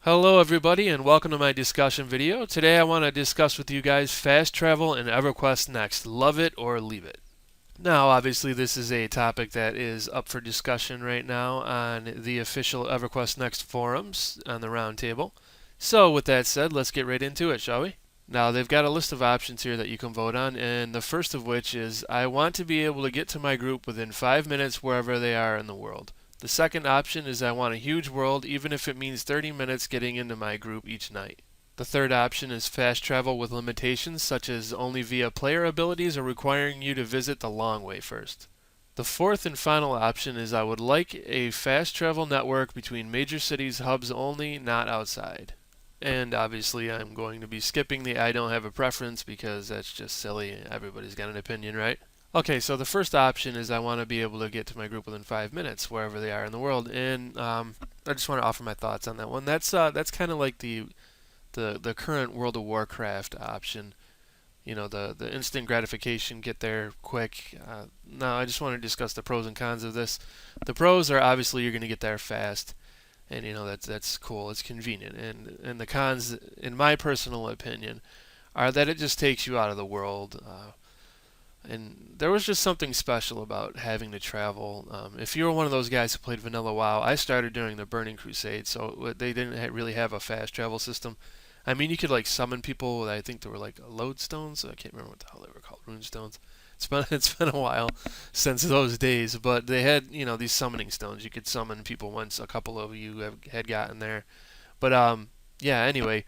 Hello everybody and welcome to my discussion video. Today I want to discuss with you guys fast travel in EverQuest Next. Love it or leave it. Now obviously this is a topic that is up for discussion right now on the official EverQuest Next forums on the roundtable. So with that said, let's get right into it, shall we? Now they've got a list of options here that you can vote on, and the first of which is I want to be able to get to my group within 5 minutes wherever they are in the world. The second option is I want a huge world, even if it means 30 minutes getting into my group each night. The third option is fast travel with limitations, such as only via player abilities or requiring you to visit the long way first. The fourth and final option is I would like a fast travel network between major cities hubs only, not outside. And obviously I'm going to be skipping the I don't have a preference because that's just silly. Everybody's got an opinion, right? Okay, so the first option is I want to be able to get to my group within 5 minutes, wherever they are in the world, and I just want to offer my thoughts on that one. That's kind of like the current World of Warcraft option. You know, the instant gratification, get there quick. Now, I just want to discuss the pros and cons of this. The pros are obviously you're going to get there fast, and you know that's cool. It's convenient, and the cons, in my personal opinion, are that it just takes you out of the world. And there was just something special about having to travel. If you were one of those guys who played Vanilla WoW, I started during the Burning Crusade, so they didn't really have a fast travel system. I mean, you could like summon people. I think there were like lodestones. I can't remember what the hell they were called, runestones. It's been a while since those days, but they had these summoning stones. You could summon people once a couple of you had gotten there. But yeah. Anyway,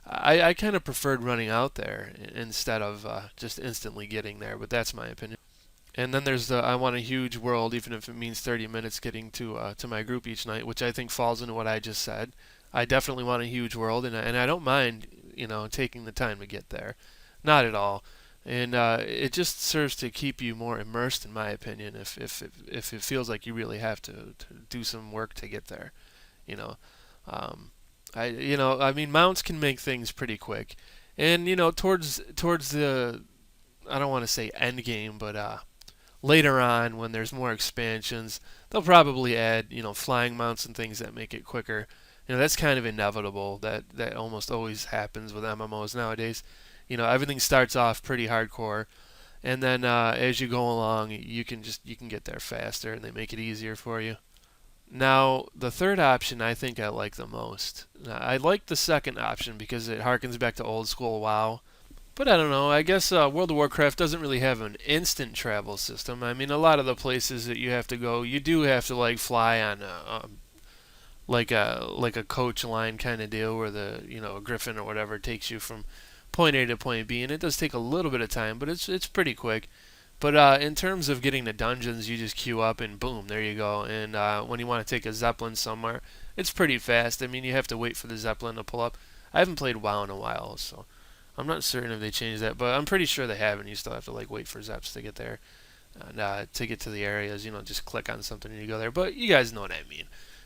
I kind of preferred running out there instead of just instantly getting there, but that's my opinion. And then there's the I want a huge world, even if it means 30 minutes getting to my group each night, which I think falls into what I just said. I definitely want a huge world, and I don't mind taking the time to get there, not at all. And it just serves to keep you more immersed, in my opinion. If it feels like you really have to do some work to get there, you know. Um, I mean, mounts can make things pretty quick, and towards the, I don't want to say end game, but later on when there's more expansions, they'll probably add flying mounts and things that make it quicker. That's kind of inevitable. That almost always happens with MMOs nowadays. Everything starts off pretty hardcore, and then as you go along, you can get there faster, and they make it easier for you. Now, the third option I think I like the most. Now, I like the second option because it harkens back to old school WoW. But I don't know, I guess World of Warcraft doesn't really have an instant travel system. I mean, a lot of the places that you have to go, you do have to like fly on like a coach line kind of deal where a griffin or whatever takes you from point A to point B, and it does take a little bit of time, but it's pretty quick. But in terms of getting to dungeons, you just queue up and boom, there you go. And when you want to take a Zeppelin somewhere, it's pretty fast. I mean, you have to wait for the Zeppelin to pull up. I haven't played WoW in a while, so I'm not certain if they changed that, but I'm pretty sure they haven't. You still have to like wait for Zeps to get there. And to get to the areas, just click on something and you go there. But you guys know what I mean.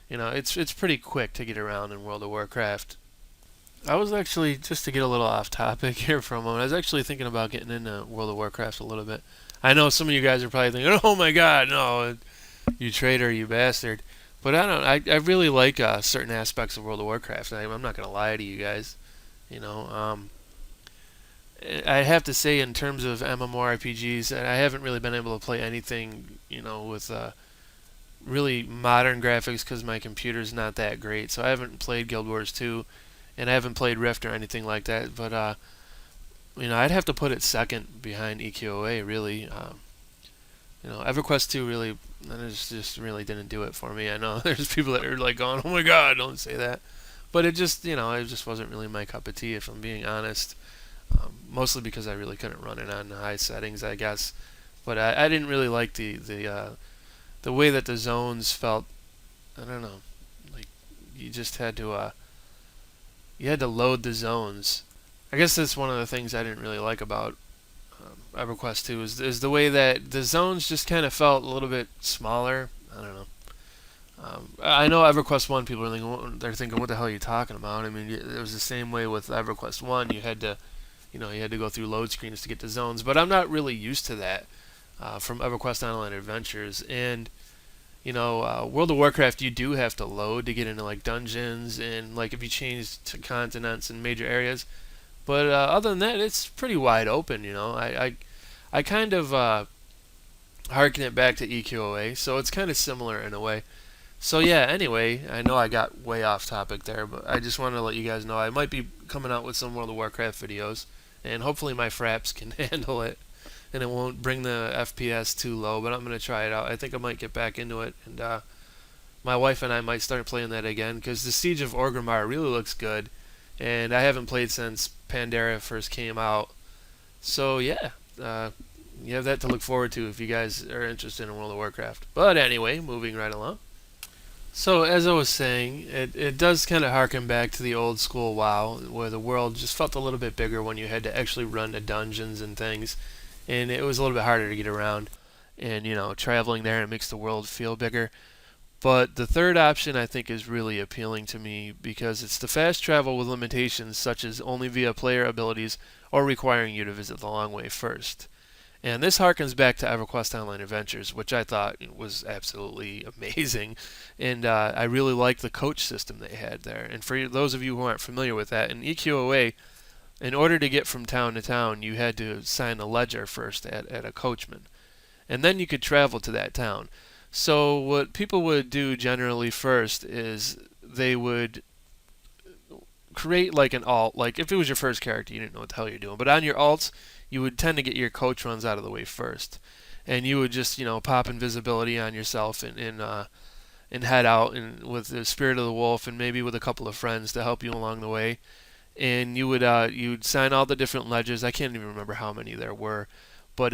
It's pretty quick to get around in World of Warcraft. I was actually, just to get a little off topic here for a moment, I was actually thinking about getting into World of Warcraft a little bit. I know some of you guys are probably thinking, "Oh my God, no, you traitor, you bastard." But I don't. I really like certain aspects of World of Warcraft. I'm not gonna lie to you guys. You know, I have to say, in terms of MMORPGs, I haven't really been able to play anything, with really modern graphics because my computer's not that great. So I haven't played Guild Wars 2, and I haven't played Rift or anything like that. But I'd have to put it second behind EQOA, really. EverQuest 2 really, just really didn't do it for me. I know there's people that are like going, "Oh my God, don't say that," but it just wasn't really my cup of tea, if I'm being honest. Mostly because I really couldn't run it on high settings, I guess. But I didn't really like the way that the zones felt. I don't know, like you just had to load the zones. I guess that's one of the things I didn't really like about EverQuest 2 is the way that the zones just kind of felt a little bit smaller. I don't know. I know EverQuest 1 people are thinking, what the hell are you talking about? I mean, it was the same way with EverQuest 1. You had to go through load screens to get to zones, but I'm not really used to that from EverQuest Online Adventures. And World of Warcraft, you do have to load to get into like dungeons and like if you change to continents and major areas. But other than that, it's pretty wide open. I kind of harken it back to EQOA, so it's kind of similar in a way. So yeah, anyway, I know I got way off topic there, but I just wanted to let you guys know I might be coming out with some World of Warcraft videos, and hopefully my fraps can handle it, and it won't bring the FPS too low, but I'm going to try it out. I think I might get back into it, and my wife and I might start playing that again, because the Siege of Orgrimmar really looks good, and I haven't played since Pandaria first came out. So yeah, you have that to look forward to if you guys are interested in World of Warcraft. But anyway, moving right along. So as I was saying, it does kind of harken back to the old school WoW, where the world just felt a little bit bigger when you had to actually run to dungeons and things, and it was a little bit harder to get around. And traveling there, it makes the world feel bigger. But the third option I think is really appealing to me because it's the fast travel with limitations such as only via player abilities or requiring you to visit the long way first. And this harkens back to EverQuest Online Adventures, which I thought was absolutely amazing. And I really liked the coach system they had there. And for those of you who aren't familiar with that, in EQOA, in order to get from town to town, you had to sign a ledger first at a coachman. And then you could travel to that town. So what people would do generally first is they would create like an alt. Like if it was your first character, you didn't know what the hell you're doing. But on your alts, you would tend to get your coach runs out of the way first, and you would just pop invisibility on yourself and head out and with the spirit of the wolf and maybe with a couple of friends to help you along the way. And you'd sign all the different ledgers. I can't even remember how many there were, but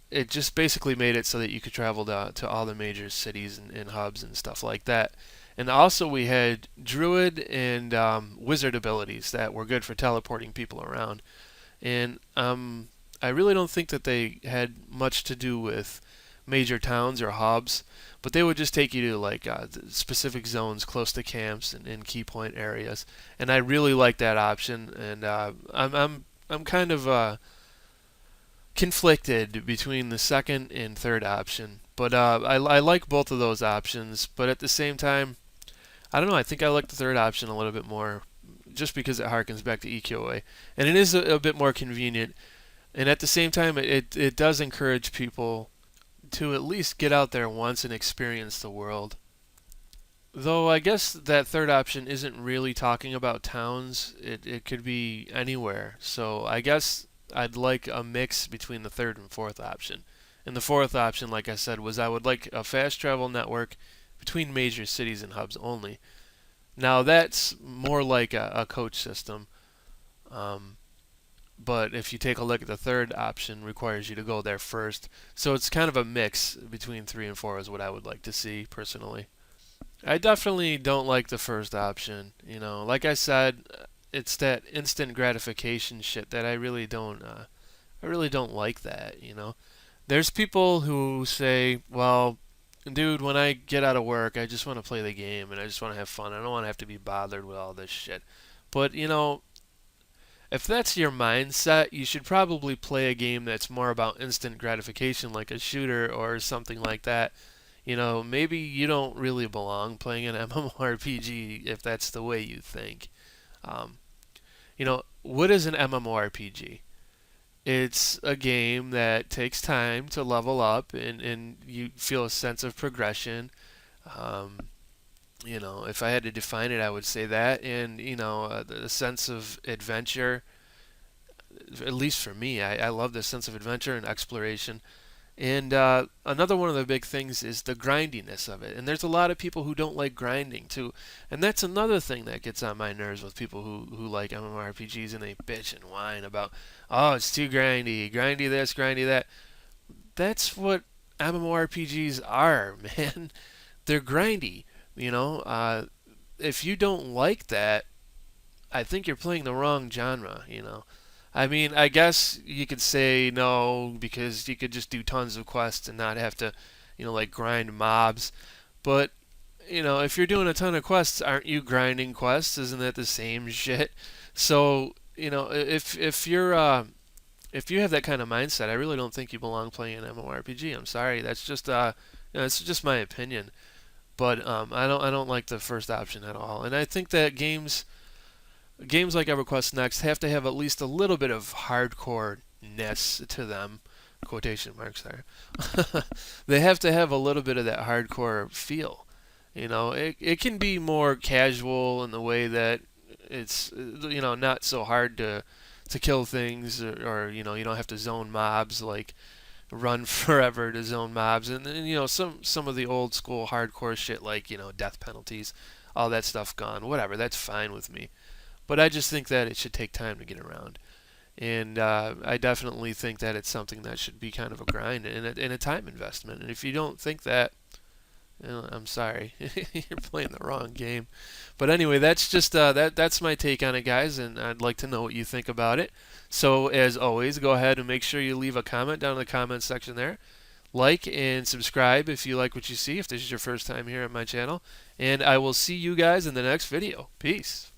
it just basically made it so that you could travel to all the major cities and hubs and stuff like that. And also we had druid and wizard abilities that were good for teleporting people around. And I really don't think that they had much to do with major towns or hubs, but they would just take you to like specific zones close to camps and key point areas. And I really like that option. And I'm kind of conflicted between the second and third option. But I like both of those options. But at the same time, I don't know. I think I like the third option a little bit more, just because it harkens back to EQOA, and it is a bit more convenient. And at the same time, it does encourage people to at least get out there once and experience the world. Though I guess that third option isn't really talking about towns. It could be anywhere. So I guess I'd like a mix between the third and fourth option. And the fourth option, like I said, was I would like a fast travel network between major cities and hubs only. Now that's more like a coach system. Um, but if you take a look at the third option, requires you to go there first. So it's kind of a mix between 3 and 4 is what I would like to see personally. I definitely don't like the first option. Like I said, it's that instant gratification shit that I really don't like that. There's people who say, well, dude, when I get out of work, I just want to play the game and I just want to have fun. I don't want to have to be bothered with all this shit. But, if that's your mindset, you should probably play a game that's more about instant gratification, like a shooter or something like that. Maybe you don't really belong playing an MMORPG if that's the way you think. Um, what is an MMORPG? It's a game that takes time to level up and you feel a sense of progression. Um, if I had to define it, I would say that. And, the sense of adventure, at least for me, I love the sense of adventure and exploration. And another one of the big things is the grindiness of it. And there's a lot of people who don't like grinding too. And that's another thing that gets on my nerves with people who like MMORPGs and they bitch and whine about, oh, it's too grindy, grindy this, grindy that. That's what MMORPGs are, man. They're grindy. If you don't like that, I think you're playing the wrong genre. I mean, I guess you could say no because you could just do tons of quests and not have to, like grind mobs. But, if you're doing a ton of quests, aren't you grinding quests? Isn't that the same shit? So, if you have that kind of mindset, I really don't think you belong playing an MMORPG. I'm sorry, that's just It's just my opinion, but I don't like the first option at all. And I think that games like EverQuest Next have to have at least a little bit of hardcore-ness to them. Quotation marks there. They have to have a little bit of that hardcore feel. It can be more casual in the way that it's not so hard to kill things, or you don't have to zone mobs, like run forever to zone mobs, and then some of the old school hardcore shit, like death penalties, all that stuff gone. Whatever, that's fine with me. But I just think that it should take time to get around. And I definitely think that it's something that should be kind of a grind and a time investment. And if you don't think that, I'm sorry, you're playing the wrong game. But anyway, that's just that's my take on it, guys, and I'd like to know what you think about it. So as always, go ahead and make sure you leave a comment down in the comment section there. Like and subscribe if you like what you see, if this is your first time here on my channel. And I will see you guys in the next video. Peace.